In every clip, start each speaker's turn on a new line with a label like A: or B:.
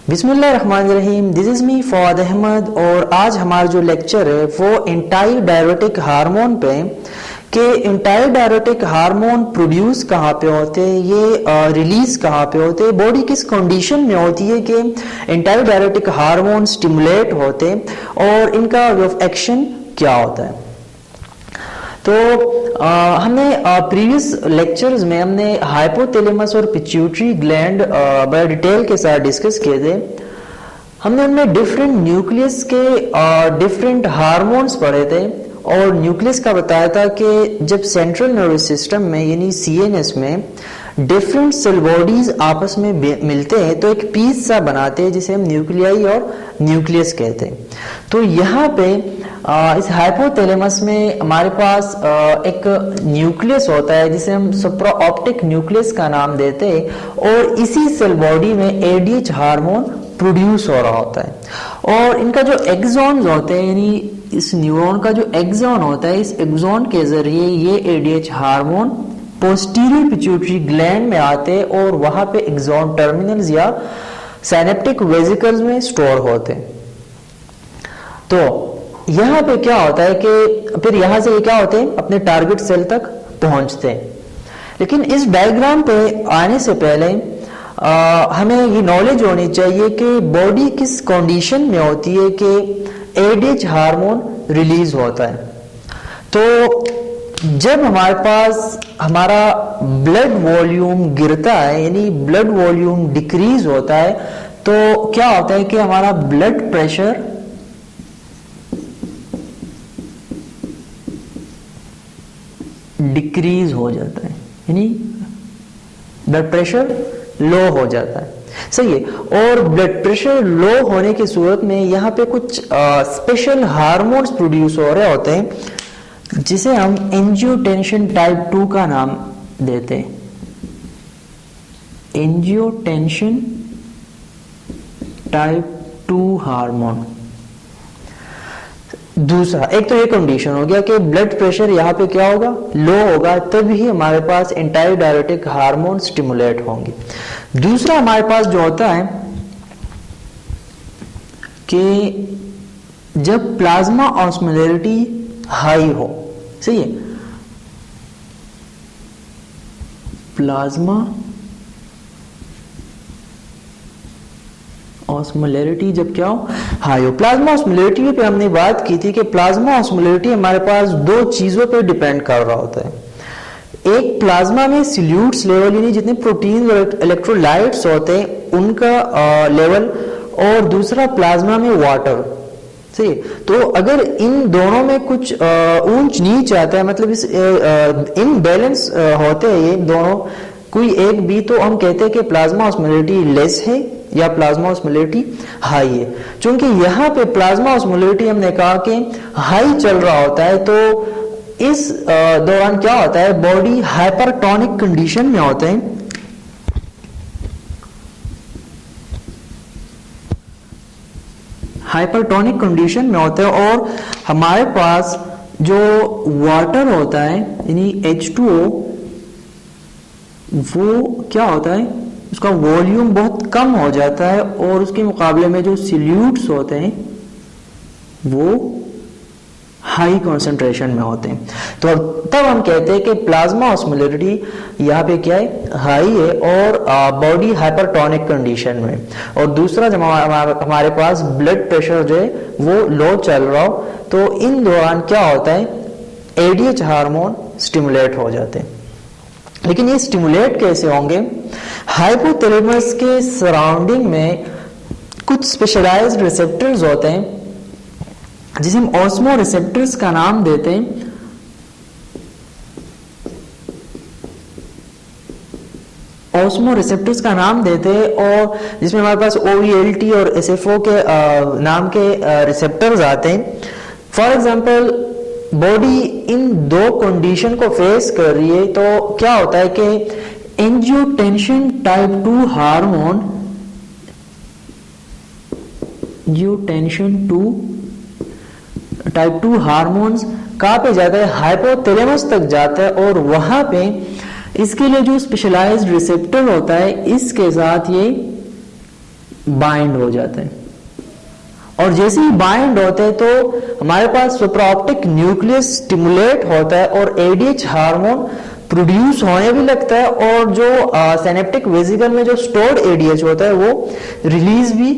A: बिस्मिल्लाहिर्रहमानिर्रहीम। This is me Fawad Ahmed और आज हमारा जो लेक्चर है वो एंटाई डायरेटिक हार्मोन पे कि एंटाई डायरेटिक हार्मोन प्रोड्यूस कहाँ पे होते हैं, ये रिलीज कहाँ पे होते हैं, बॉडी किस कंडीशन में होती है कि एंटाई डायरेटिक हार्मोन स्टिमुलेट होते हैं और इनका एक्शन क्या होता है। तो हमने प्रीवियस लेक्चर्स में हमने हाइपोथैलेमस और पिट्यूटरी ग्लैंड बड़े डिटेल के साथ डिस्कस किए थे। हमने उनमें डिफरेंट न्यूक्लियस के डिफरेंट हार्मोन्स पढ़े थे और न्यूक्लियस का बताया था कि जब सेंट्रल नर्वस सिस्टम में यानी सीएनएस में डिफरेंट सेल बॉडीज आपस में मिलते हैं तो एक पीस सा बनाते हैं जिसे हम न्यूक्लियाई और न्यूक्लियस कहते हैं। तो यहाँ पे इस हाइपोथैलेमस में हमारे पास एक न्यूक्लियस होता है जिसे हम सुप्राऑप्टिक न्यूक्लियस का नाम देते हैं और इसी सेल बॉडी में एडीएच हार्मोन प्रोड्यूस हो रहा होता है और इनका जो एक्सॉन्स होते हैं यानी इस न्यूरॉन का जो एक्सॉन होता है, इस एक्सॉन के जरिए ये ADH hormone posterior pituitary gland में आते हैं और वहां पे एक्सॉन टर्मिनल्स या साइनेप्टिक वेसिकल्स में स्टोर होते हैं। तो यहाँ पे क्या होता है कि फिर यहाँ से ये क्या होते हैं अपने टारगेट सेल तक पहुंचते हैं। लेकिन इस डायग्राम पे आने से पहले हमें ये नॉलेज होनी चाहिए कि बॉडी किस कंडीशन में होती है कि एडीएच हार्मोन रिलीज होता है। तो जब हमारे पास हमारा ब्लड वॉल्यूम गिरता है यानी ब्लड वॉल्यूम डिक्रीज होता है तो क्या होता है कि हमारा ब्लड प्रेशर डिक्रीज हो जाता है यानी ब्लड प्रेशर लो हो जाता है। सही है। और ब्लड प्रेशर लो होने की सूरत में यहाँ पे कुछ स्पेशल हार्मोन्स प्रोड्यूस हो रहे होते हैं जिसे हम एंजियोटेंशन टाइप 2 का नाम देते हैं। Angiotensin type 2 hormone. दूसरा, एक तो ये कंडीशन हो गया कि ब्लड प्रेशर यहाँ पे क्या होगा, लो होगा, तभी हमारे पास एंटाई डायरेटिक हार्मोन स्टिमुलेट होंगे। दूसरा हमारे पास जो होता है कि जब प्लाज्मा ऑस्मोलैरिटी हाई हो, सही है, प्लाज्मा ऑस्मोलैरिटी जब क्या हो, हाई हो। प्लाज्मा ऑस्मोलैरिटी पे हमने बात की थी कि प्लाज्मा ऑस्मोलैरिटी हमारे पास दो चीजों पे डिपेंड कर रहा होता है। एक प्लाज्मा में सिल्यूट्स लेवल यानी जितने प्रोटीन और इलेक्ट्रोलाइट्स होते हैं उनका लेवल और दूसरा प्लाज्मा में वाटर। सही। तो अगर इन दोनों में कुछ ऊंच नीच आता है, मतलब इस इनबैलेंस होते हैं ये दोनों, कोई एक भी, तो हम कहते हैं कि प्लाज्मा ऑस्मोलैरिटी लेस है या प्लाज्मा ऑस्मोलैरिटी हाई है। क्योंकि यहाँ पे प्लाज्मा ऑस्मोलैरिटी हमने कहा कि हाई चल रहा होता है तो इस दौरान क्या होता है, बॉडी हाइपरटोनिक कंडीशन में होते हैं। हाइपरटोनिक कंडीशन में होते हैं और हमारे पास जो वाटर होता है यानी H2O वो क्या होता है, उसका वॉल्यूम बहुत कम हो जाता है और उसके मुकाबले में जो सिल्यूट्स होते हैं वो हाई कंसंट्रेशन में होते हैं। तो तब हम कहते हैं कि प्लाज्मा ऑस्मोलैरिटी यहाँ पे क्या है, हाई है और बॉडी हाइपरटोनिक कंडीशन में। और दूसरा जब हमारे पास ब्लड प्रेशर जो है वो लो चल रहा हो तो इन दौरान क्या होता है, एडीएच हार्मोन स्टिमुलेट हो जाते हैं। लेकिन ये स्टिमुलेट कैसे होंगे, हाइपोथैलेमस के सराउंडिंग में कुछ स्पेशलाइज्ड रिसेप्टर्स होते हैं जिसे हम ऑस्मो रिसेप्टर्स का नाम देते हैं। ऑस्मो रिसेप्टर्स का नाम देते हैं और जिसमें हमारे पास OVLT और SFO के नाम के रिसेप्टर्स आते हैं। फॉर एग्जांपल बॉडी इन दो कंडीशन को फेस कर रही है तो क्या होता है कि angiotensin type 2 hormone, angiotensin type 2 hormones कहाँ पे जाता है, हाइपोथैलेमस तक जाता है और वहां पे इसके लिए जो स्पेशलाइज्ड रिसेप्टर होता है इसके साथ ये बाइंड हो जाते हैं, और जैसे ही बाइंड होते हैं तो हमारे पास सुप्राऑप्टिक न्यूक्लियस स्टिमुलेट होता है और एडीएच हार्मोन प्रोड्यूस होने भी लगता है, और जो सिनेप्टिक वेसिकल में जो स्टोर्ड एडीएच होता है वो रिलीज भी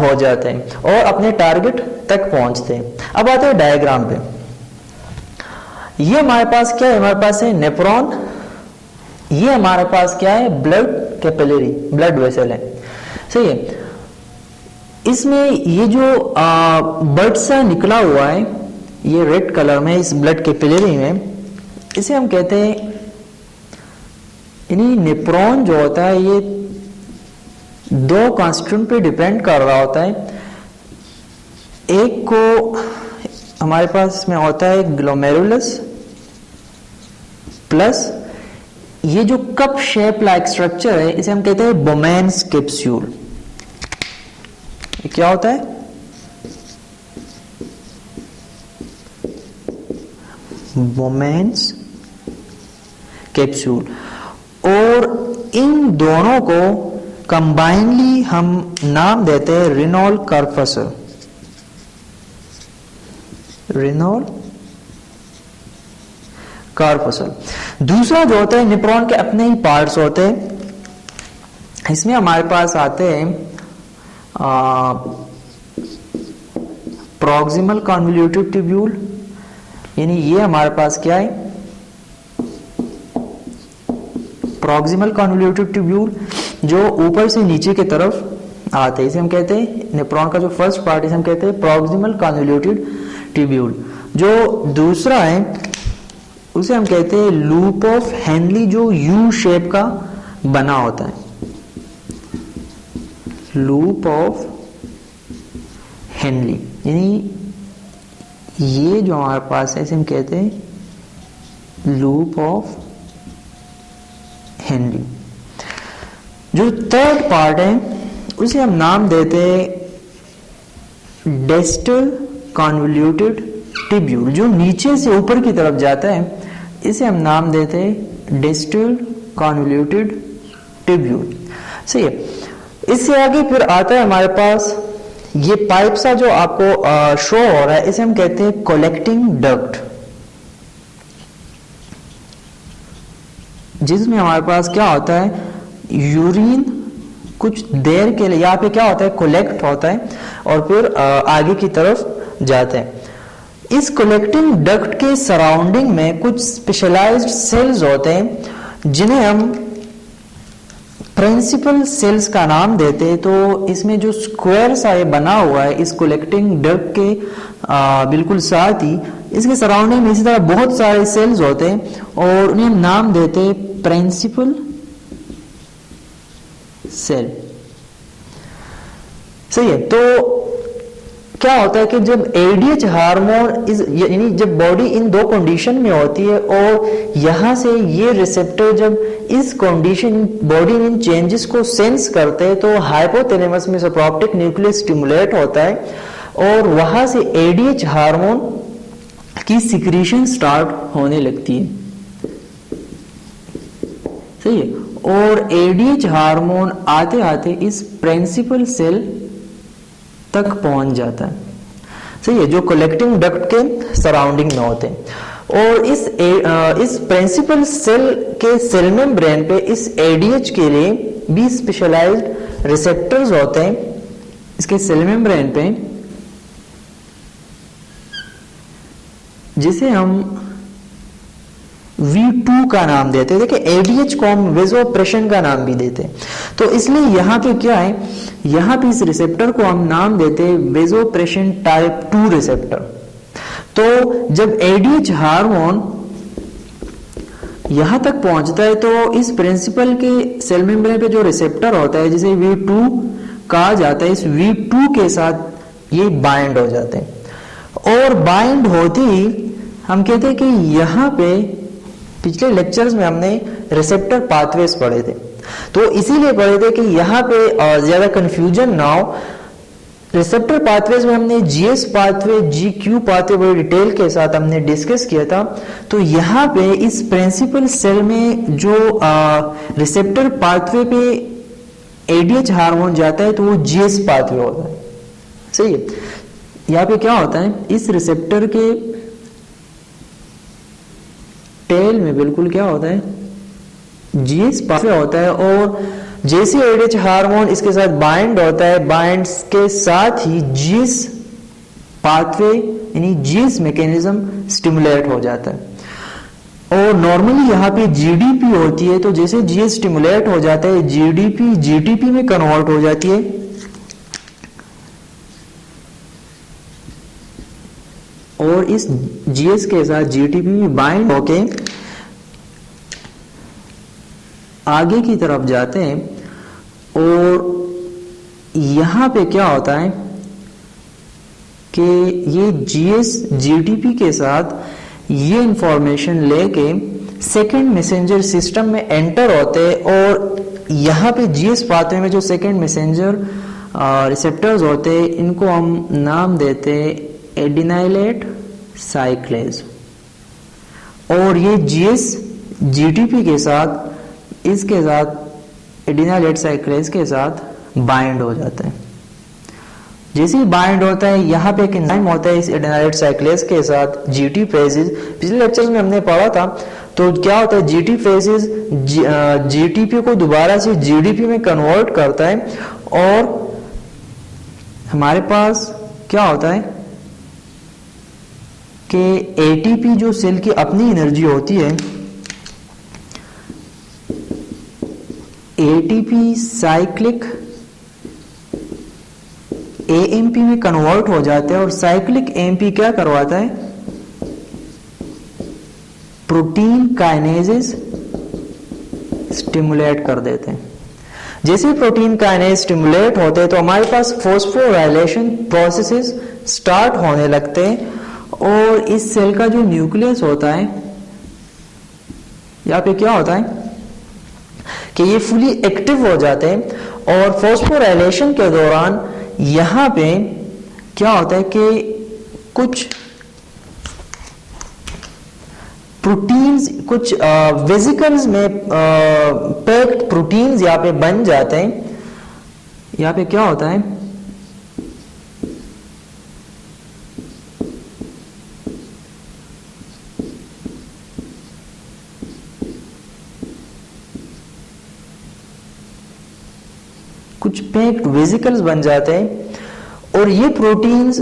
A: हो जाते हैं और अपने टारगेट तक पहुंचते हैं। अब आते हैं डायग्राम पे। ये हमारे पास क्या है, हमारे पास है नेफ्रॉन, ये हमारे पास क्या है, ब्लड कैपिलरी, ब्लड वेसल है, सही है। इसमें ये जो बड सा निकला हुआ है, ये रेड कलर में इस ब्लड कैपिलरी में, इसे हम कहते हैं, यानी नेफ्रॉन जो होता है ये दो कांस्टिट्यूएंट पे डिपेंड कर रहा होता है। एक को हमारे पास में होता है ग्लोमेरुलस, प्लस ये जो कप शेप लाइक स्ट्रक्चर है इसे हम कहते हैं बोमेन्स कैप्सूल। ये क्या होता है, बोमेन्स कैप्सूल, और इन दोनों को कंबाइनली हम नाम देते हैं रिनोल कार्पसल, रिनोल कार्पसल। दूसरा जो होता है, नेफ्रॉन के अपने ही पार्ट्स होते हैं, इसमें हमारे पास आते हैं प्रॉक्सिमल कन्वोल्यूटिव ट्यूब्यूल, यानी ये हमारे पास क्या है, प्रॉक्सिमल कन्वोल्यूटिव ट्यूब्यूल जो ऊपर से नीचे की तरफ आते हैं, इसे हम कहते हैं, नेफ्रॉन का जो फर्स्ट पार्ट इसे हम कहते हैं प्रॉक्सिमल कन्वोल्यूटिव ट्यूब्यूल। जो दूसरा है उसे हम कहते हैं लूप ऑफ हेनली, जो यू शेप का बना होता है, लूप ऑफ हेनली, यानी ये जो हमारे पास है इसे हम कहते हैं लूप ऑफ हेनली। जो थर्ड पार्ट है उसे हम नाम देते हैं डिस्टल कन्वोल्यूटेड ट्यूब्यूल, जो नीचे से ऊपर की तरफ जाता है, इसे हम नाम देते हैं डिस्टल कन्वोल्यूटेड ट्यूब्यूल, सही है। इससे आगे फिर आता है हमारे पास ये पाइप सा जो आपको शो हो रहा है, इसे हम कहते हैं कलेक्टिंग डक्ट, जिसमें हमारे पास क्या होता है, यूरिन कुछ देर के लिए यहाँ पे क्या होता है, कलेक्ट होता है और फिर आगे की तरफ जाता है। इस कलेक्टिंग डक्ट के सराउंडिंग में कुछ स्पेशलाइज्ड सेल्स होते हैं जिन्हें हम प्रिंसिपल सेल्स का नाम देते हैं। तो इसमें जो स्क्वायर सा ये बना हुआ है इस कलेक्टिंग डक्ट के बिल्कुल साथ ही इसके सराउंडिंग में इसी तरह बहुत सारे सेल्स होते हैं और उन्हें हम नाम देते हैं प्रिंसिपल सेल, सही है। तो क्या होता है कि जब एडीएच हार्मोन यानी जब बॉडी इन दो कंडीशन में होती है और यहां से ये रिसेप्टर जब इस कंडीशन बॉडी इन चेंजेस को सेंस करते हैं तो हाइपोथैलेमस में सुप्राऑप्टिक न्यूक्लियस स्टिमुलेट होता है और वहां से एडीएच हार्मोन की सिक्रीशन स्टार्ट होने लगती है, सही है। और एडीएच हार्मोन आते आते इस प्रिंसिपल सेल तक पहुंच जाता है, सही है, जो कलेक्टिंग डक्ट के सराउंडिंग में होते हैं। और इस प्रिंसिपल सेल के सेल मेम्ब्रेन पे इस एडीएच के लिए भी स्पेशलाइज्ड रिसेप्टर्स होते हैं इसके सेल मेम्ब्रेन पे, जिसे हम V2 का नाम देते हैं। देखिए एडीएच को हम वेसोप्रेशन का नाम भी देते हैं, तो इसलिए यहाँ पे क्या है, यहाँ पे इस रिसेप्टर को हम नाम देते हैं वेसोप्रेशन टाइप 2 रिसेप्टर। तो जब एडीएच हार्मोन यहां तक पहुंचता है तो इस प्रिंसिपल के सेल मेम्ब्रेन पे जो रिसेप्टर होता है जिसे V2 कहा जाता है, इस V2 के साथ ये बाइंड हो जाते हैं और बाइंड होते ही हम कहते हैं कि यहाँ पे पिछले लेक्चर्स में हमने रिसेप्टर पाथवेज पढ़े थे, तो इसीलिए पढ़े थे कि यहाँ पे ज्यादा कंफ्यूजन ना हो। रिसेप्टर पाथवेज में हमने जीएस पाथवे, जीक्यू पाथवे बड़ी डिटेल के साथ हमने डिस्कस किया था। तो यहाँ पे इस प्रिंसिपल सेल में जो रिसेप्टर पाथवे पे एडीएच हार्मोन जाता है तो वो जीएस पाथवे होता है, सही है। यहाँ पे क्या होता है, इस रिसेप्टर के टेल में बिल्कुल क्या होता है, जीएस पाथवे होता है, और जैसे एडीएच हार्मोन इसके साथ बाइंड होता है, बाइंड्स के साथ ही जीएस पाथवे यानी जीएस मैकेनिज्म स्टिमुलेट हो जाता है। और नॉर्मली यहाँ पे जीडीपी होती है, तो जैसे जीएस स्टिमुलेट हो जाता है जीडीपी जीटीपी में कन्वर्ट हो जाती है, और इस जीएस के साथ जीटीपी में बाइंड होके आगे की तरफ जाते हैं। और यहाँ पे क्या होता है कि ये जीएस जीटीपी के साथ ये इंफॉर्मेशन लेके सेकंड मैसेंजर सिस्टम में एंटर होते हैं, और यहाँ पे जीएस पाथवे में जो सेकंड मैसेंजर रिसेप्टर्स होते हैं इनको हम नाम देते हैं एडिनाइलेट साइक्लेज, और ये जीएस जीटीपी के साथ इसके साथ एडिनाइलेट साइक्लेज के साथ बाइंड हो जाता है। जैसे ही बाइंड होता है यहाँ पे एक एंजाइम होता है इस एडिनाइलेट साइक्लेज के साथ जीटी फेजेस, पिछले लेक्चर में हमने पढ़ा था। तो क्या होता है, जीटी फेजेस जीटीपी को दोबारा से जीडीपी में कन्वर्ट करता है, और हमारे पास क्या होता है कि एटीपी जो सेल की अपनी एनर्जी होती है, एटीपी साइक्लिक एएमपी में कन्वर्ट हो जाता है, और साइक्लिक एएमपी क्या करवाता है, प्रोटीन काइनेजेस स्टिमुलेट कर देते हैं। जैसे प्रोटीन काइनेज स्टिमुलेट होते हैं तो हमारे पास फॉस्फोराइलेशन प्रोसेसेस स्टार्ट होने लगते हैं, और इस सेल का जो न्यूक्लियस होता है यहाँ पे क्या होता है कि ये फुली एक्टिव हो जाते हैं, और फॉस्फोराइलेशन के दौरान यहाँ पे क्या होता है कि कुछ प्रोटीन्स, कुछ वेसिकल्स में पैक्ड प्रोटीन्स यहाँ पे बन जाते हैं। यहाँ पे क्या होता है, कुछ पैक्ड वेसिकल्स बन जाते हैं, और ये प्रोटीन्स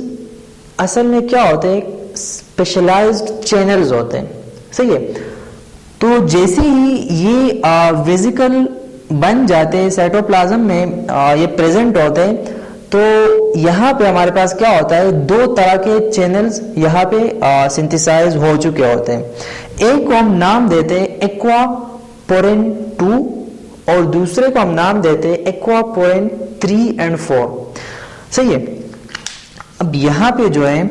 A: असल में क्या होते हैं, स्पेशलाइज्ड चैनल्स होते हैं, सही है। तो जैसे ही ये वेसिकल बन जाते हैं साइटोप्लाज्म में, ये प्रेजेंट होते हैं, तो यहाँ पे हमारे पास क्या होता है, दो तरह के चैनल्स यहाँ पे सिंथेसाइज हो चुके होते हैं। एक को हम नाम देते हैं एक्वापोरिन 2, और दूसरे को हम नाम देते हैं एक्वापोरिन 3 और 4, सही है। अब यहाँ पे जो है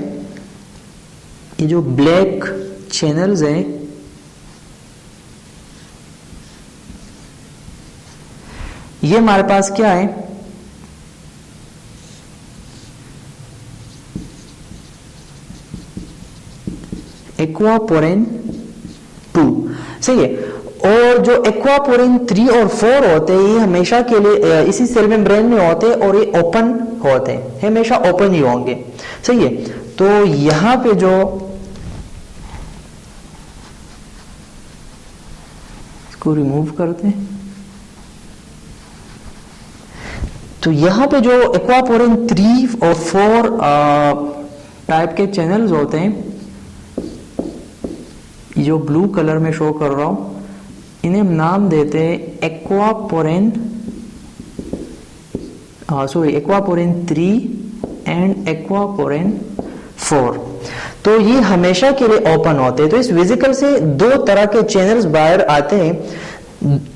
A: ये जो ब्लैक चैनल्स हैं, ये हमारे पास क्या है, एक्वापोरिन 2, सही है। और जो एक्वापोरिन 3 और 4 होते हैं ये हमेशा के लिए इसी सेल मेम्ब्रेन में होते हैं, और ये ओपन होते हैं, हमेशा ओपन ही होंगे, सही है। तो यहां पे जो इसको रिमूव करते हैं, तो यहां पे जो एक्वापोरिन 3 और 4 टाइप के चैनल्स होते हैं, जो ब्लू कलर में शो कर रहा हूं, इन्हें हम नाम देते हैं एक्वापोरिन 3 एंड एक्वापोरिन 4। तो ये हमेशा के लिए ओपन होते हैं। तो इस वेसिकल से दो तरह के चैनल्स बाहर आते हैं,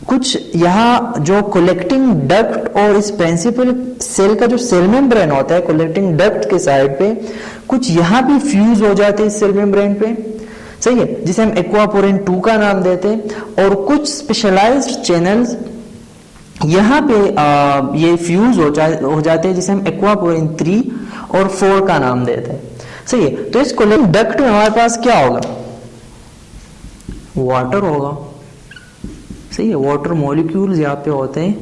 A: कुछ यहाँ जो कलेक्टिंग डक्ट और इस प्रिंसिपल सेल का जो सेल मेम्ब्रेन होता है कलेक्टिंग डक्ट के साइड पे, कुछ यहाँ भी फ्यूज हो जाते हैं इस सेल मेम्ब्रेन पे, सही है, जिसे हम एक्वापोरिन 2 का नाम देते हैं। और कुछ स्पेशलाइज्ड चैनल्स यहाँ पे ये फ्यूज हो जाते हैं, जिसे हम एक्वापोरिन 3 और 4 का नाम देते हैं, सही है। तो इस कलेक्टिंग डक्ट में हमारे पास क्या होगा, वाटर होगा, सही है, वाटर मॉलिक्यूल्स यहाँ पे होते हैं,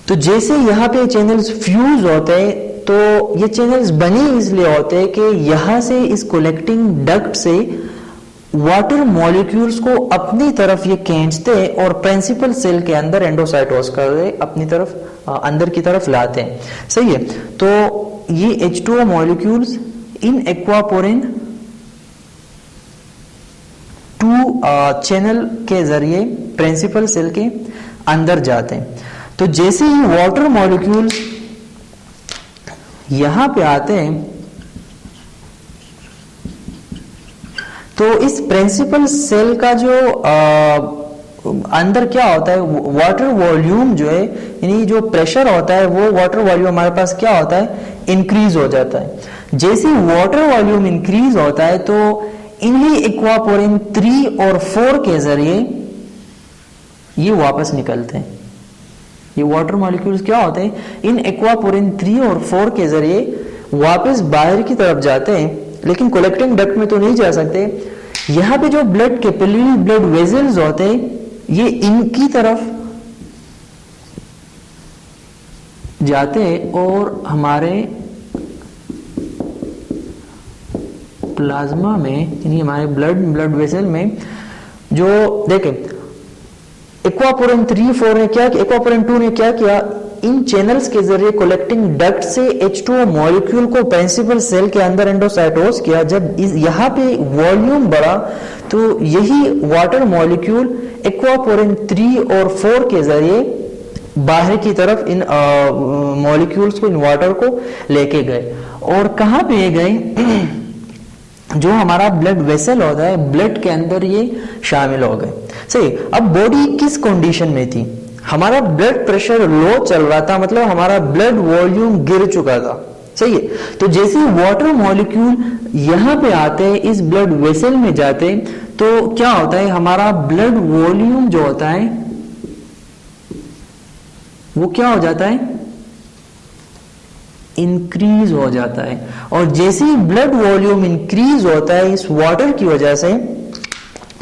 A: तो जैसे यहाँ पे चैनल्स फ्यूज होते हैं, तो ये चैनल्स बने इसलिए होते हैं कि यहाँ से इस कलेक्टिंग डक्ट से वाटर मॉलिक्यूल्स को अपनी तरफ ये खींचते हैं और प्रिंसिपल सेल के अंदर एंडोसाइटोस कर अपनी तरफ अंदर की तरफ लाते हैं। सही है। तो ये H2O molecules in aquaporin 2 channel के जरिए प्रिंसिपल सेल के अंदर जाते हैं। तो जैसे ही वाटर मॉलिक्यूल्स यहां पे आते हैं, तो इस प्रिंसिपल सेल का जो अंदर क्या होता है, वाटर वॉल्यूम जो है, यानी जो प्रेशर होता है, वो वाटर वॉल्यूम हमारे पास क्या होता है, इंक्रीज हो जाता है। जैसे वाटर वॉल्यूम इंक्रीज होता है तो इन्हीं एक्वापोरिन 3 और 4 के जरिए ये वापस निकलते हैं। ये वाटर मॉलिक्यूल्स क्या होते हैं, इन एक्वापोरिन 3 और 4 के जरिए वापस बाहर की तरफ जाते हैं, लेकिन कलेक्टिंग डक्ट में तो नहीं जा सकते। यहां पे जो ब्लड कैपिलरी ब्लड वेजल्स होते हैं, ये इनकी तरफ जाते हैं और हमारे प्लाज्मा में, यानी हमारे ब्लड वेसल में जो देखें, एक्वापोरिन 3-4 ने क्या किया, एक्वापोरिन 2 ने क्या किया, इन चैनल्स के जरिए कलेक्टिंग डक्ट से H2O मॉलिक्यूल को प्रिंसिपल सेल के अंदर एंडोसाइटोस किया। जब यहाँ पे वॉल्यूम बढ़ा तो यही वाटर मॉलिक्यूल एक्वापोरिन 3 और 4 के जरिए बाहर की तरफ इन मॉलिक्यूल्स को, इन वाटर को लेके गए। और कहाँ पे ये गए, जो हमारा ब्लड वेसल होता है, ब्लड के अंदर ये शामिल हो गए। सही। अब बॉडी किस कंडीशन में थी, हमारा ब्लड प्रेशर लो चल रहा था, मतलब हमारा ब्लड वॉल्यूम गिर चुका था। सही है। तो जैसे वाटर मॉलिक्यूल यहां पे आते हैं, इस ब्लड वेसल में जाते हैं, तो क्या होता है, हमारा ब्लड वॉल्यूम जो होता है वो क्या हो जाता है, इंक्रीज हो जाता है। और जैसे ही ब्लड वॉल्यूम इंक्रीज होता है इस वाटर की वजह से,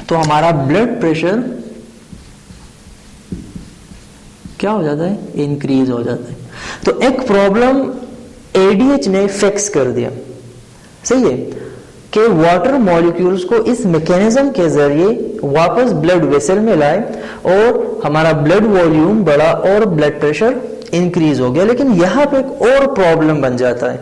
A: तो हमारा ब्लड प्रेशर क्या हो जाता है, इंक्रीज हो जाता है। तो एक प्रॉब्लम एडीएच ने फिक्स कर दिया। सही है, कि वाटर मॉलिक्यूल्स को इस मैकेनिज्म के जरिए वापस ब्लड वेसल में लाए और हमारा ब्लड वॉल्यूम बढ़ा और ब्लड प्रेशर इंक्रीज हो गया। लेकिन यहां पे एक और प्रॉब्लम बन जाता है,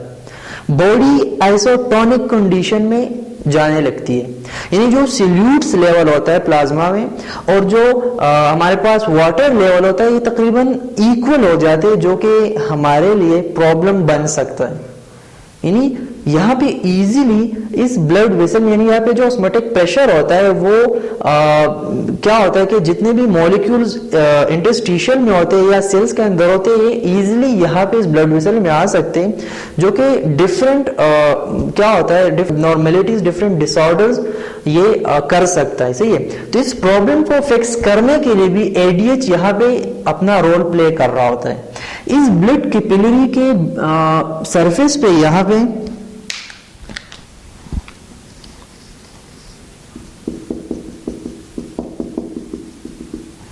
A: बॉडी आइसोटोनिक कंडीशन में जाने लगती है, यानी जो सॉल्यूट्स लेवल होता है प्लाज्मा में और जो हमारे पास वाटर लेवल होता है, ये तकरीबन इक्वल हो जाते हैं, जो कि हमारे लिए प्रॉब्लम बन सकता है। यानी यहाँ पे इजीली इस ब्लड वेसल, यानी यहाँ पे जो ऑस्मोटिक प्रेशर होता है वो क्या होता है कि जितने भी मॉलिक्यूल्स इंटरस्टिशियल में होते हैं या सेल्स के अंदर होते हैं, ये इजीली यहाँ पे इस ब्लड वेसल में आ सकते हैं, जो कि डिफरेंट क्या होता है, नॉर्मेलिटीज, डिफरेंट डिसऑर्डर्स ये कर सकता है। सही है। तो इस प्रॉब्लम को फिक्स करने के लिए भी एडीएच यहाँ पे अपना रोल प्ले कर रहा होता है। इस ब्लड कैपिलरी के सरफेस पे यहाँ पे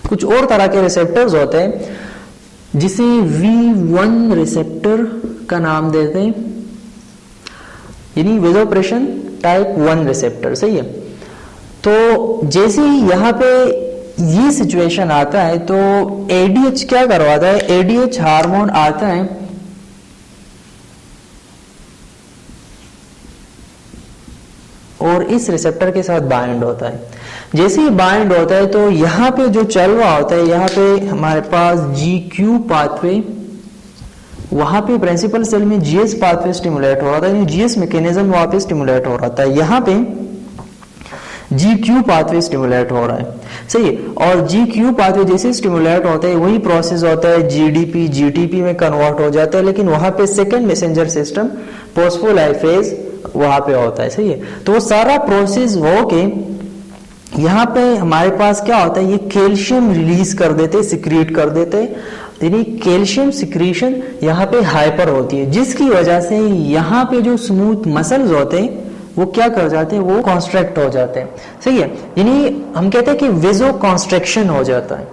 A: कुछ और तरह के रिसेप्टर्स होते हैं, जिसे V1 रिसेप्टर का नाम देते हैं, यानी वेसोप्रेशन टाइप 1 रिसेप्टर। सही है। तो जैसे ही यहाँ पे ये सिचुएशन आता है तो एडीएच क्या करवाता है, एडीएच हार्मोन आता है और इस रिसेप्टर के साथ बाइंड होता है। जैसे ही बाइंड होता है तो यहाँ पे जो चल रहा होता है, यहाँ पे हमारे पास GQ पाथवे, वहां पे प्रिंसिपल सेल में GS पाथवे स्टिमुलेट हो रहा था, यानी GS मैकेनिज्म वहां पे स्टिमुलेट हो रहा था, यहाँ पे GQ पाथवे स्टिमुलेट हो रहा है। सही है। और GQ पाथवे जैसे स्टिमुलेट होता है, वही प्रोसेस होता है GDP GTP में कन्वर्ट हो जाता है, लेकिन वहां पे सेकेंड मैसेंजर सिस्टम फोस्फोलाइपेज वहां पे होता है। सही है। तो वो सारा प्रोसेस हो के यहाँ पे हमारे पास क्या होता है, ये कैल्शियम रिलीज कर देते, सिक्रीट कर देते, यानी कैल्शियम सिक्रीशन यहाँ पे हाइपर होती है, जिसकी वजह से यहाँ पे जो स्मूथ मसल्स होते हैं वो क्या कर जाते हैं, वो कॉन्स्ट्रैक्ट हो जाते हैं। सही है। यानी हम कहते हैं कि वेजो कॉन्स्ट्रक्शन हो जाता है।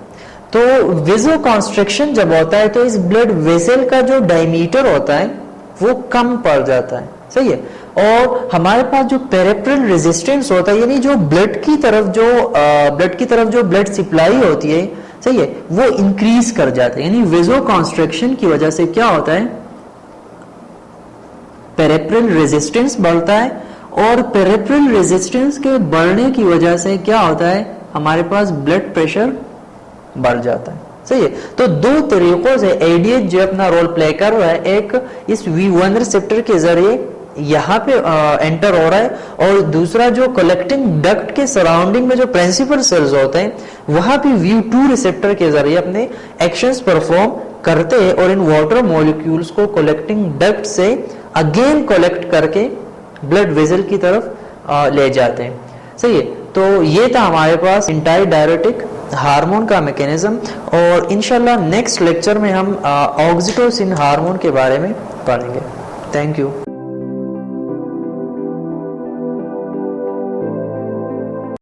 A: तो वेजो कॉन्स्ट्रिक्शन जब होता है तो इस ब्लड वेसल का जो डायमीटर होता है वो कम पड़ जाता है, सही है। और हमारे पास जो पेरिफेरल रेजिस्टेंस होता है, यानी जो ब्लड की तरफ जो ब्लड सप्लाई होती है, सही है, वो इंक्रीज कर जाता है। यानी वेजो कॉन्स्ट्रिक्शन की वजह से क्या होता है, पेरिफेरल रेजिस्टेंस बढ़ता है, और पेरिफेरल रेजिस्टेंस के बढ़ने की वजह से क्या होता है, हमारे पास ब्लड प्रेशर बढ़ जाता है, सही है। तो दो तरीकों से एडीएच जो अपना रोल प्ले कर रहा है, एक इस V1 रिसेप्टर के जरिए यहाँ पे एंटर हो रहा है, और दूसरा जो कलेक्टिंग डक्ट के सराउंडिंग में जो प्रिंसिपल सेल्स होते हैं वहां पे V2 रिसेप्टर के जरिए अपने एक्शंस परफॉर्म करते हैं, और इन वाटर मॉलिक्यूल्स को कलेक्टिंग डक्ट से अगेन कलेक्ट करके ब्लड वेसल की तरफ ले जाते हैं, सही है। तो ये था हमारे पास एंटी डायरेटिक हार्मोन का मैकेनिज्म, और इंशाल्लाह नेक्स्ट लेक्चर में हम ऑक्सीटोसिन हार्मोन के बारे में पढ़ेंगे। Thank you.